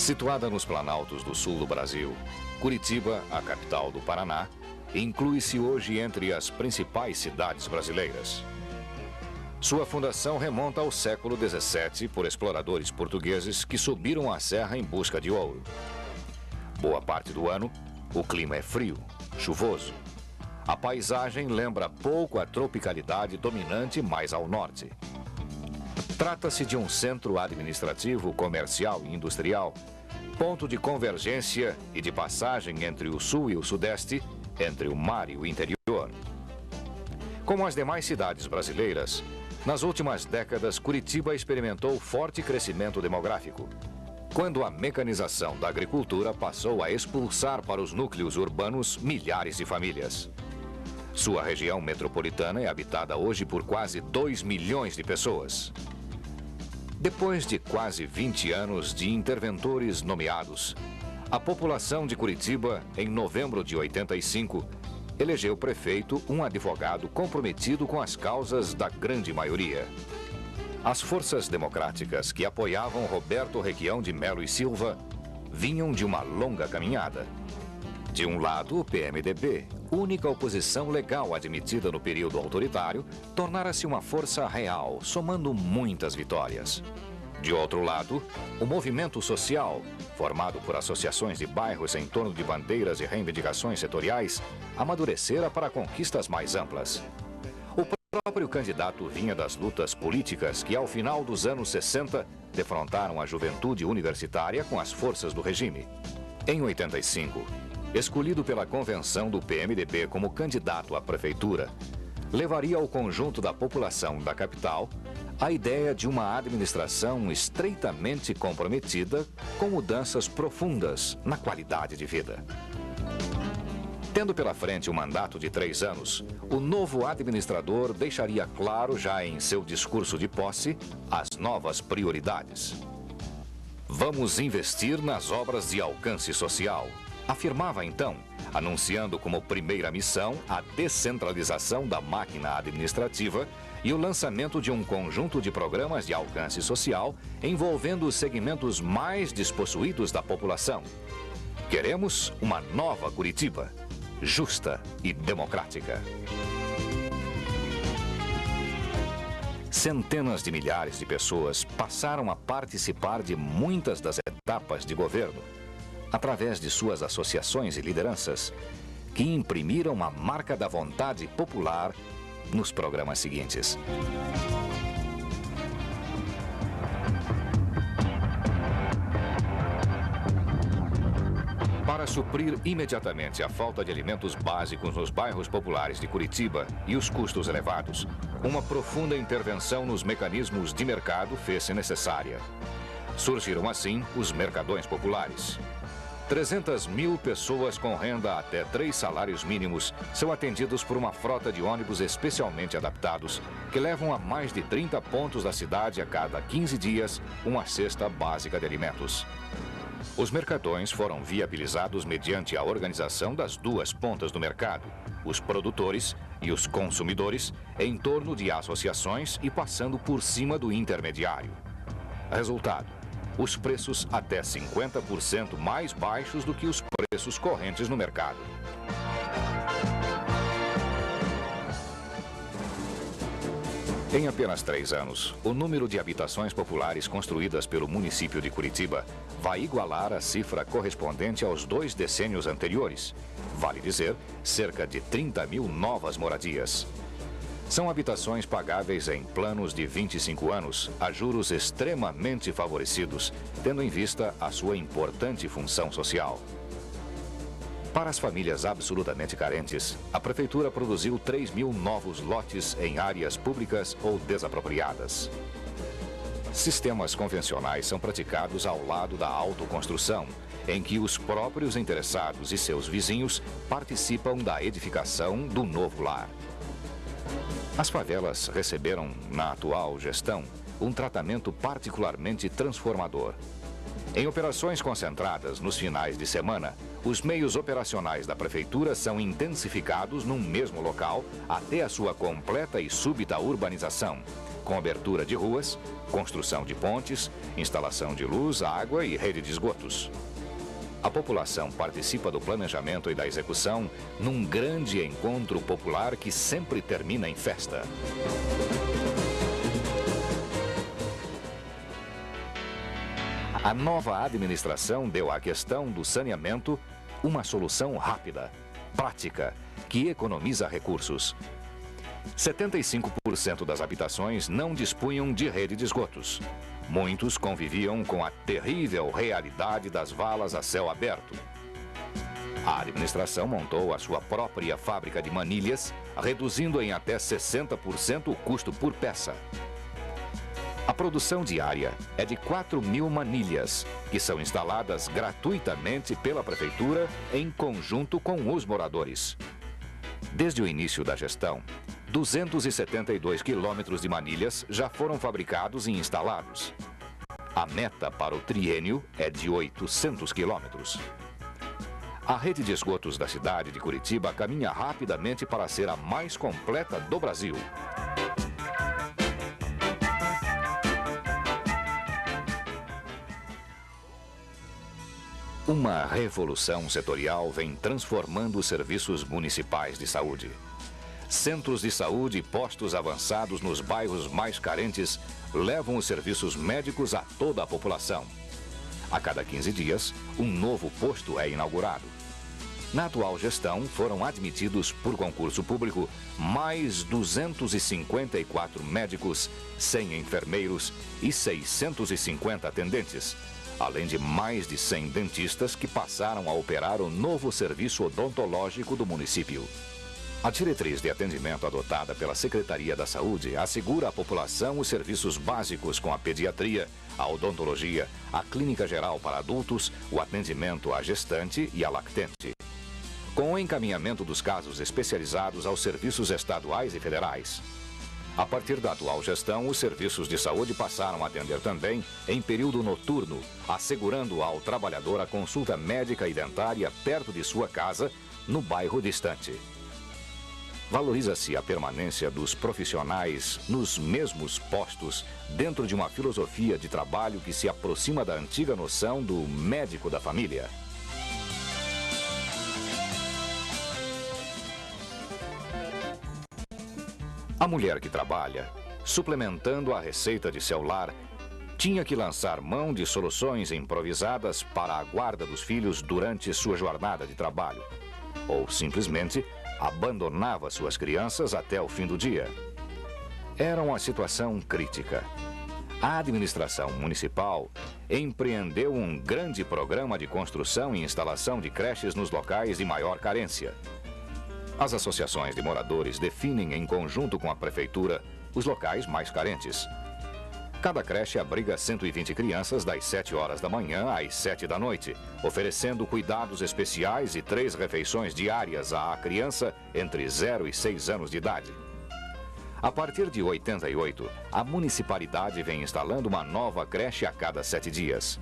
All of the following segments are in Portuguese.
Situada nos planaltos do sul do Brasil, Curitiba, a capital do Paraná, inclui-se hoje entre as principais cidades brasileiras. Sua fundação remonta ao século XVII por exploradores portugueses que subiram a serra em busca de ouro. Boa parte do ano, o clima é frio, chuvoso. A paisagem lembra pouco a tropicalidade dominante mais ao norte. Trata-se de um centro administrativo, comercial e industrial, ponto de convergência e de passagem entre o sul e o sudeste, entre o mar e o interior. Como as demais cidades brasileiras, nas últimas décadas, Curitiba experimentou forte crescimento demográfico, quando a mecanização da agricultura passou a expulsar para os núcleos urbanos milhares de famílias. Sua região metropolitana é habitada hoje por quase 2 milhões de pessoas. Depois de quase 20 anos de interventores nomeados, a população de Curitiba, em novembro de 85, elegeu prefeito um advogado comprometido com as causas da grande maioria. As forças democráticas que apoiavam Roberto Requião de Melo e Silva vinham de uma longa caminhada. De um lado, o PMDB, única oposição legal admitida no período autoritário, tornara-se uma força real, somando muitas vitórias. De outro lado, o movimento social, formado por associações de bairros em torno de bandeiras e reivindicações setoriais, amadurecera para conquistas mais amplas. O próprio candidato vinha das lutas políticas que, ao final dos anos 60, defrontaram a juventude universitária com as forças do regime. Em 85, escolhido pela convenção do PMDB como candidato à prefeitura, levaria ao conjunto da população da capital a ideia de uma administração estreitamente comprometida com mudanças profundas na qualidade de vida. Tendo pela frente um mandato de 3 anos, o novo administrador deixaria claro já em seu discurso de posse as novas prioridades. Vamos investir nas obras de alcance social, afirmava então, anunciando como primeira missão a descentralização da máquina administrativa e o lançamento de um conjunto de programas de alcance social envolvendo os segmentos mais despossuídos da população. Queremos uma nova Curitiba, justa e democrática. Centenas de milhares de pessoas passaram a participar de muitas das etapas de governo, através de suas associações e lideranças, que imprimiram a marca da vontade popular nos programas seguintes. Para suprir imediatamente a falta de alimentos básicos nos bairros populares de Curitiba e os custos elevados, uma profunda intervenção nos mecanismos de mercado fez-se necessária. Surgiram assim os mercadões populares. 300 mil pessoas com renda até 3 salários mínimos são atendidos por uma frota de ônibus especialmente adaptados, que levam a mais de 30 pontos da cidade a cada 15 dias uma cesta básica de alimentos. Os mercadões foram viabilizados mediante a organização das duas pontas do mercado, os produtores e os consumidores, em torno de associações e passando por cima do intermediário. Resultado: os preços até 50% mais baixos do que os preços correntes no mercado. Em apenas 3 anos, o número de habitações populares construídas pelo município de Curitiba vai igualar a cifra correspondente aos 2 decênios anteriores. Vale dizer, cerca de 30 mil novas moradias. São habitações pagáveis em planos de 25 anos, a juros extremamente favorecidos, tendo em vista a sua importante função social. Para as famílias absolutamente carentes, a Prefeitura produziu 3 mil novos lotes em áreas públicas ou desapropriadas. Sistemas convencionais são praticados ao lado da autoconstrução, em que os próprios interessados e seus vizinhos participam da edificação do novo lar. As favelas receberam, na atual gestão, um tratamento particularmente transformador. Em operações concentradas nos finais de semana, os meios operacionais da Prefeitura são intensificados num mesmo local até a sua completa e súbita urbanização, com abertura de ruas, construção de pontes, instalação de luz, água e rede de esgotos. A população participa do planejamento e da execução num grande encontro popular que sempre termina em festa. A nova administração deu à questão do saneamento uma solução rápida, prática, que economiza recursos. 75% das habitações não dispunham de rede de esgotos. Muitos conviviam com a terrível realidade das valas a céu aberto. A administração montou a sua própria fábrica de manilhas, reduzindo em até 60% o custo por peça. A produção diária é de 4.000 manilhas, que são instaladas gratuitamente pela Prefeitura em conjunto com os moradores. Desde o início da gestão, 272 quilômetros de manilhas já foram fabricados e instalados. A meta para o triênio é de 800 quilômetros. A rede de esgotos da cidade de Curitiba caminha rapidamente para ser a mais completa do Brasil. Uma revolução setorial vem transformando os serviços municipais de saúde. Centros de saúde e postos avançados nos bairros mais carentes levam os serviços médicos a toda a população. A cada 15 dias, um novo posto é inaugurado. Na atual gestão, foram admitidos por concurso público mais 254 médicos, 100 enfermeiros e 650 atendentes, além de mais de 100 dentistas que passaram a operar o novo serviço odontológico do município. A diretriz de atendimento adotada pela Secretaria da Saúde assegura à população os serviços básicos com a pediatria, a odontologia, a clínica geral para adultos, o atendimento à gestante e à lactente, com o encaminhamento dos casos especializados aos serviços estaduais e federais. A partir da atual gestão, os serviços de saúde passaram a atender também em período noturno, assegurando ao trabalhador a consulta médica e dentária perto de sua casa, no bairro distante. Valoriza-se a permanência dos profissionais nos mesmos postos, dentro de uma filosofia de trabalho que se aproxima da antiga noção do médico da família. A mulher que trabalha, suplementando a receita de seu lar, tinha que lançar mão de soluções improvisadas para a guarda dos filhos durante sua jornada de trabalho, ou simplesmente abandonava suas crianças até o fim do dia. Era uma situação crítica. A administração municipal empreendeu um grande programa de construção e instalação de creches nos locais de maior carência. As associações de moradores definem em conjunto com a prefeitura os locais mais carentes. Cada creche abriga 120 crianças das 7 horas da manhã às 7 da noite, oferecendo cuidados especiais e 3 refeições diárias à criança entre 0 e 6 anos de idade. A partir de 88, a municipalidade vem instalando uma nova creche a cada 7 dias.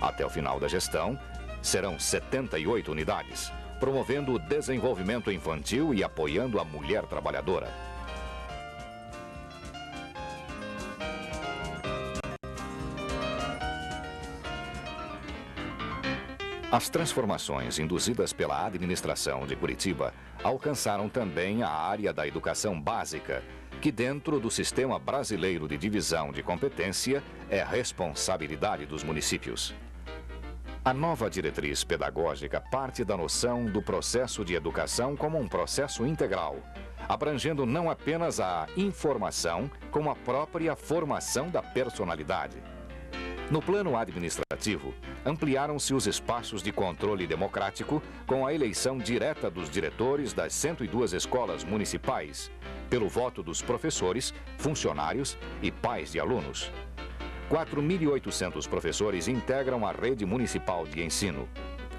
Até o final da gestão, serão 78 unidades, promovendo o desenvolvimento infantil e apoiando a mulher trabalhadora. As transformações induzidas pela administração de Curitiba alcançaram também a área da educação básica, que dentro do Sistema Brasileiro de Divisão de Competência é responsabilidade dos municípios. A nova diretriz pedagógica parte da noção do processo de educação como um processo integral, abrangendo não apenas a informação, como a própria formação da personalidade. No plano administrativo, ampliaram-se os espaços de controle democrático com a eleição direta dos diretores das 102 escolas municipais, pelo voto dos professores, funcionários e pais de alunos. 4.800 professores integram a rede municipal de ensino.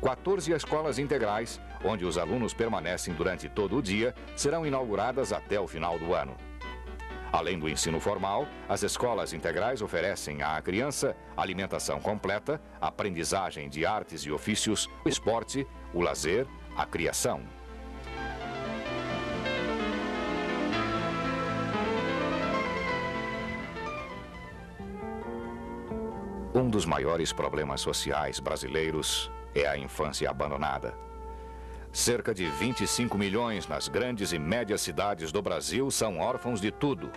14 escolas integrais, onde os alunos permanecem durante todo o dia, serão inauguradas até o final do ano. Além do ensino formal, as escolas integrais oferecem à criança alimentação completa, aprendizagem de artes e ofícios, esporte, o lazer, a criação. Um dos maiores problemas sociais brasileiros é a infância abandonada. Cerca de 25 milhões nas grandes e médias cidades do Brasil são órfãos de tudo.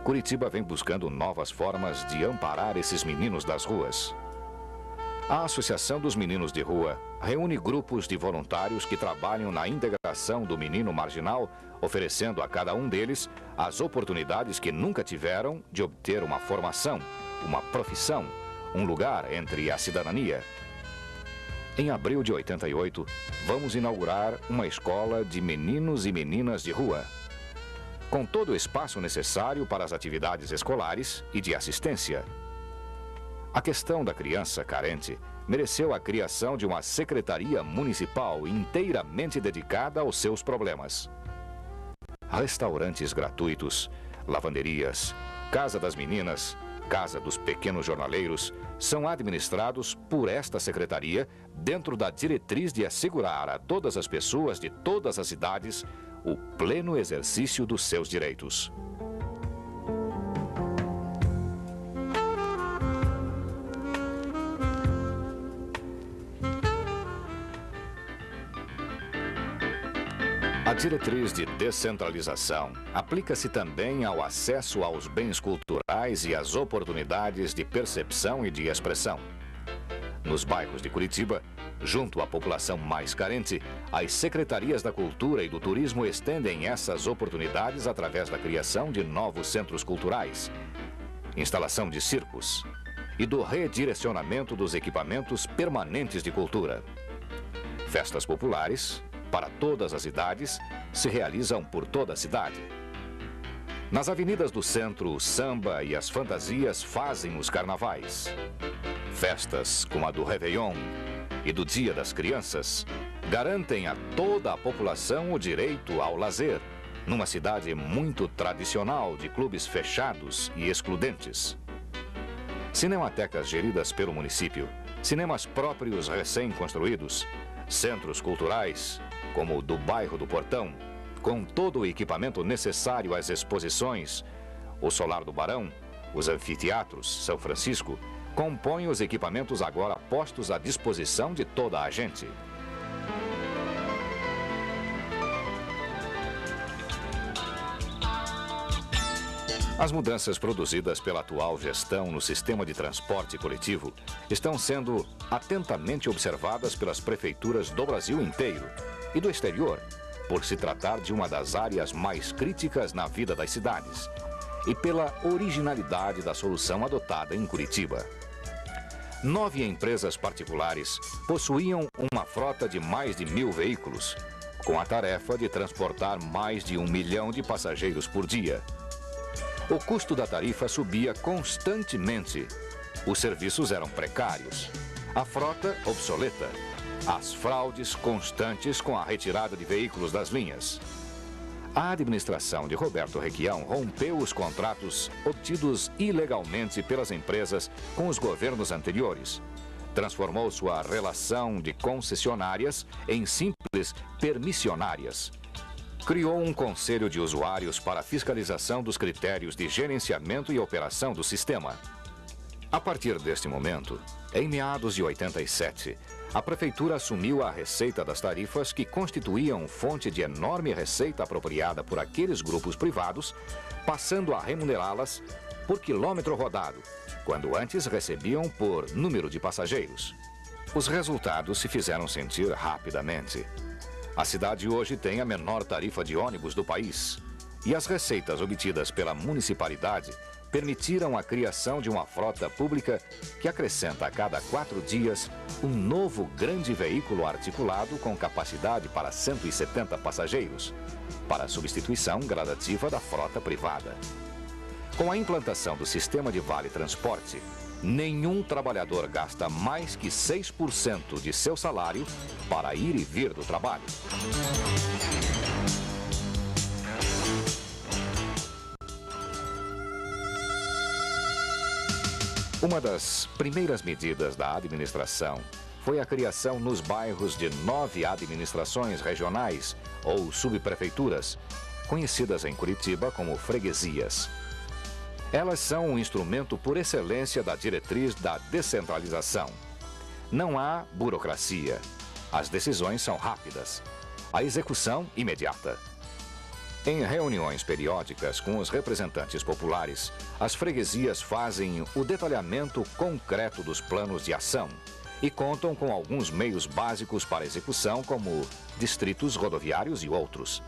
Curitiba vem buscando novas formas de amparar esses meninos das ruas. A Associação dos Meninos de Rua reúne grupos de voluntários que trabalham na integração do menino marginal, oferecendo a cada um deles as oportunidades que nunca tiveram de obter uma formação, uma profissão, um lugar entre a cidadania. Em abril de 88, vamos inaugurar uma escola de meninos e meninas de rua, com todo o espaço necessário para as atividades escolares e de assistência. A questão da criança carente mereceu a criação de uma secretaria municipal inteiramente dedicada aos seus problemas. Restaurantes gratuitos, lavanderias, Casa das Meninas, Casa dos Pequenos Jornaleiros são administrados por esta secretaria dentro da diretriz de assegurar a todas as pessoas de todas as idades o pleno exercício dos seus direitos. A diretriz de descentralização aplica-se também ao acesso aos bens culturais e às oportunidades de percepção e de expressão. Nos bairros de Curitiba, junto à população mais carente, as secretarias da Cultura e do Turismo estendem essas oportunidades através da criação de novos centros culturais, instalação de circos e do redirecionamento dos equipamentos permanentes de cultura. Festas populares, para todas as idades, se realizam por toda a cidade. Nas avenidas do centro, o samba e as fantasias fazem os carnavais. Festas como a do Réveillon e do Dia das Crianças garantem a toda a população o direito ao lazer, numa cidade muito tradicional de clubes fechados e excludentes. Cinematecas geridas pelo município, cinemas próprios recém-construídos, centros culturais, como o do bairro do Portão, com todo o equipamento necessário às exposições, o Solar do Barão, os anfiteatros São Francisco, compõem os equipamentos agora postos à disposição de toda a gente. As mudanças produzidas pela atual gestão no sistema de transporte coletivo estão sendo atentamente observadas pelas prefeituras do Brasil inteiro e do exterior, por se tratar de uma das áreas mais críticas na vida das cidades e pela originalidade da solução adotada em Curitiba. 9 empresas particulares possuíam uma frota de mais de 1.000 veículos, com a tarefa de transportar mais de 1 milhão de passageiros por dia. O custo da tarifa subia constantemente. Os serviços eram precários, a frota obsoleta, as fraudes constantes com a retirada de veículos das linhas. A administração de Roberto Requião rompeu os contratos obtidos ilegalmente pelas empresas com os governos anteriores. Transformou sua relação de concessionárias em simples permissionárias. Criou um conselho de usuários para a fiscalização dos critérios de gerenciamento e operação do sistema. A partir deste momento, em meados de 87, a prefeitura assumiu a receita das tarifas que constituíam fonte de enorme receita apropriada por aqueles grupos privados, passando a remunerá-las por quilômetro rodado, quando antes recebiam por número de passageiros. Os resultados se fizeram sentir rapidamente. A cidade hoje tem a menor tarifa de ônibus do país e as receitas obtidas pela municipalidade permitiram a criação de uma frota pública que acrescenta a cada 4 dias um novo grande veículo articulado com capacidade para 170 passageiros, para a substituição gradativa da frota privada. Com a implantação do sistema de Vale Transporte, nenhum trabalhador gasta mais que 6% de seu salário para ir e vir do trabalho. Uma das primeiras medidas da administração foi a criação nos bairros de 9 administrações regionais ou subprefeituras, conhecidas em Curitiba como freguesias. Elas são um instrumento por excelência da diretriz da descentralização. Não há burocracia. As decisões são rápidas. A execução imediata. Em reuniões periódicas com os representantes populares, as freguesias fazem o detalhamento concreto dos planos de ação e contam com alguns meios básicos para execução, como distritos rodoviários e outros.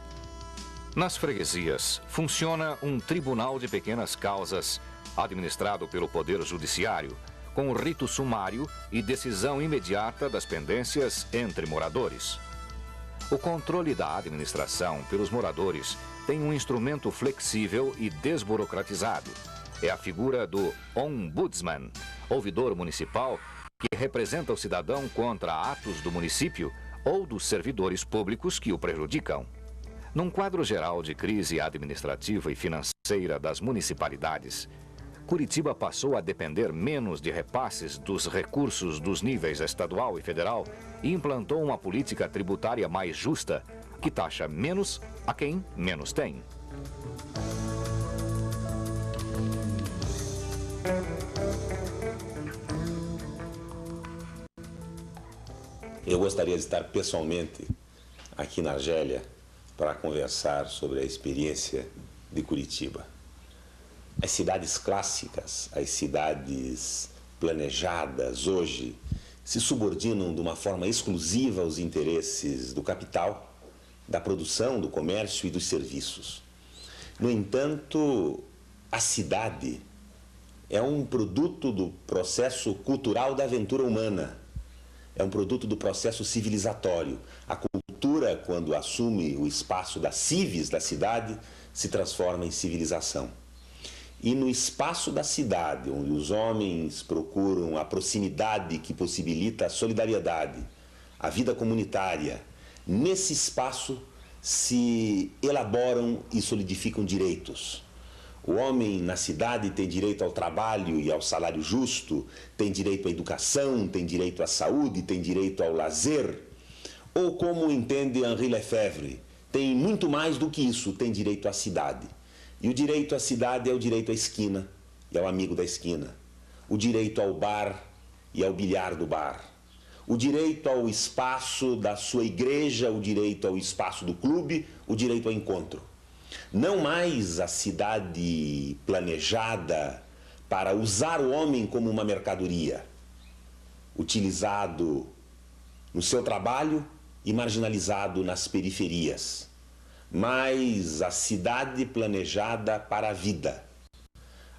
Nas freguesias, funciona um tribunal de pequenas causas, administrado pelo Poder Judiciário, com rito sumário e decisão imediata das pendências entre moradores. O controle da administração pelos moradores tem um instrumento flexível e desburocratizado. É a figura do ombudsman, ouvidor municipal, que representa o cidadão contra atos do município ou dos servidores públicos que o prejudicam. Num quadro geral de crise administrativa e financeira das municipalidades, Curitiba passou a depender menos de repasses dos recursos dos níveis estadual e federal e implantou uma política tributária mais justa, que taxa menos a quem menos tem. Eu gostaria de estar pessoalmente aqui na Argélia para conversar sobre a experiência de Curitiba. As cidades clássicas, as cidades planejadas hoje se subordinam de uma forma exclusiva aos interesses do capital, da produção, do comércio e dos serviços. No entanto, a cidade é um produto do processo cultural da aventura humana. É um produto do processo civilizatório. A cultura, quando assume o espaço da civis, da cidade, se transforma em civilização. E no espaço da cidade, onde os homens procuram a proximidade que possibilita a solidariedade, a vida comunitária, nesse espaço se elaboram e solidificam direitos. O homem na cidade tem direito ao trabalho e ao salário justo, tem direito à educação, tem direito à saúde, tem direito ao lazer. Ou, como entende Henri Lefebvre, tem muito mais do que isso, tem direito à cidade. E o direito à cidade é o direito à esquina e ao amigo da esquina. O direito ao bar e ao bilhar do bar. O direito ao espaço da sua igreja, o direito ao espaço do clube, o direito ao encontro. Não mais a cidade planejada para usar o homem como uma mercadoria, utilizado no seu trabalho e marginalizado nas periferias, mas a cidade planejada para a vida,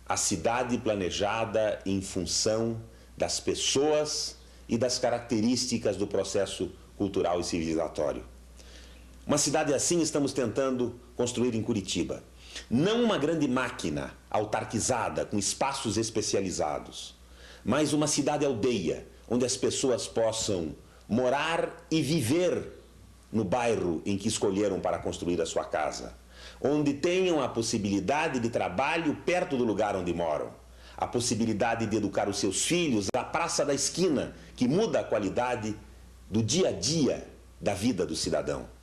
a cidade planejada em função das pessoas e das características do processo cultural e civilizatório. Uma cidade assim estamos tentando construir em Curitiba. Não uma grande máquina autarquizada, com espaços especializados, mas uma cidade-aldeia, onde as pessoas possam morar e viver no bairro em que escolheram para construir a sua casa, onde tenham a possibilidade de trabalho perto do lugar onde moram, a possibilidade de educar os seus filhos, a praça da esquina, que muda a qualidade do dia a dia da vida do cidadão.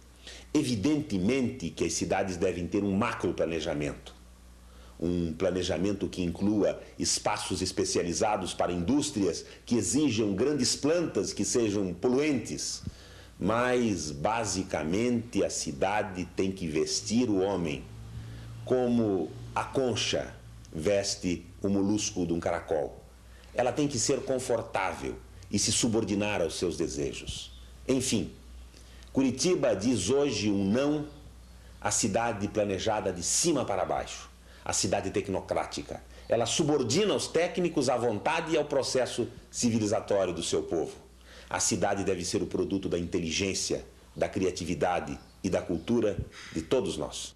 Evidentemente que as cidades devem ter um macroplanejamento, um planejamento que inclua espaços especializados para indústrias que exijam grandes plantas que sejam poluentes, mas basicamente a cidade tem que vestir o homem como a concha veste o molusco de um caracol. Ela tem que ser confortável e se subordinar aos seus desejos. Enfim, Curitiba diz hoje um não à cidade planejada de cima para baixo, à cidade tecnocrática. Ela subordina os técnicos à vontade e ao processo civilizatório do seu povo. A cidade deve ser o produto da inteligência, da criatividade e da cultura de todos nós.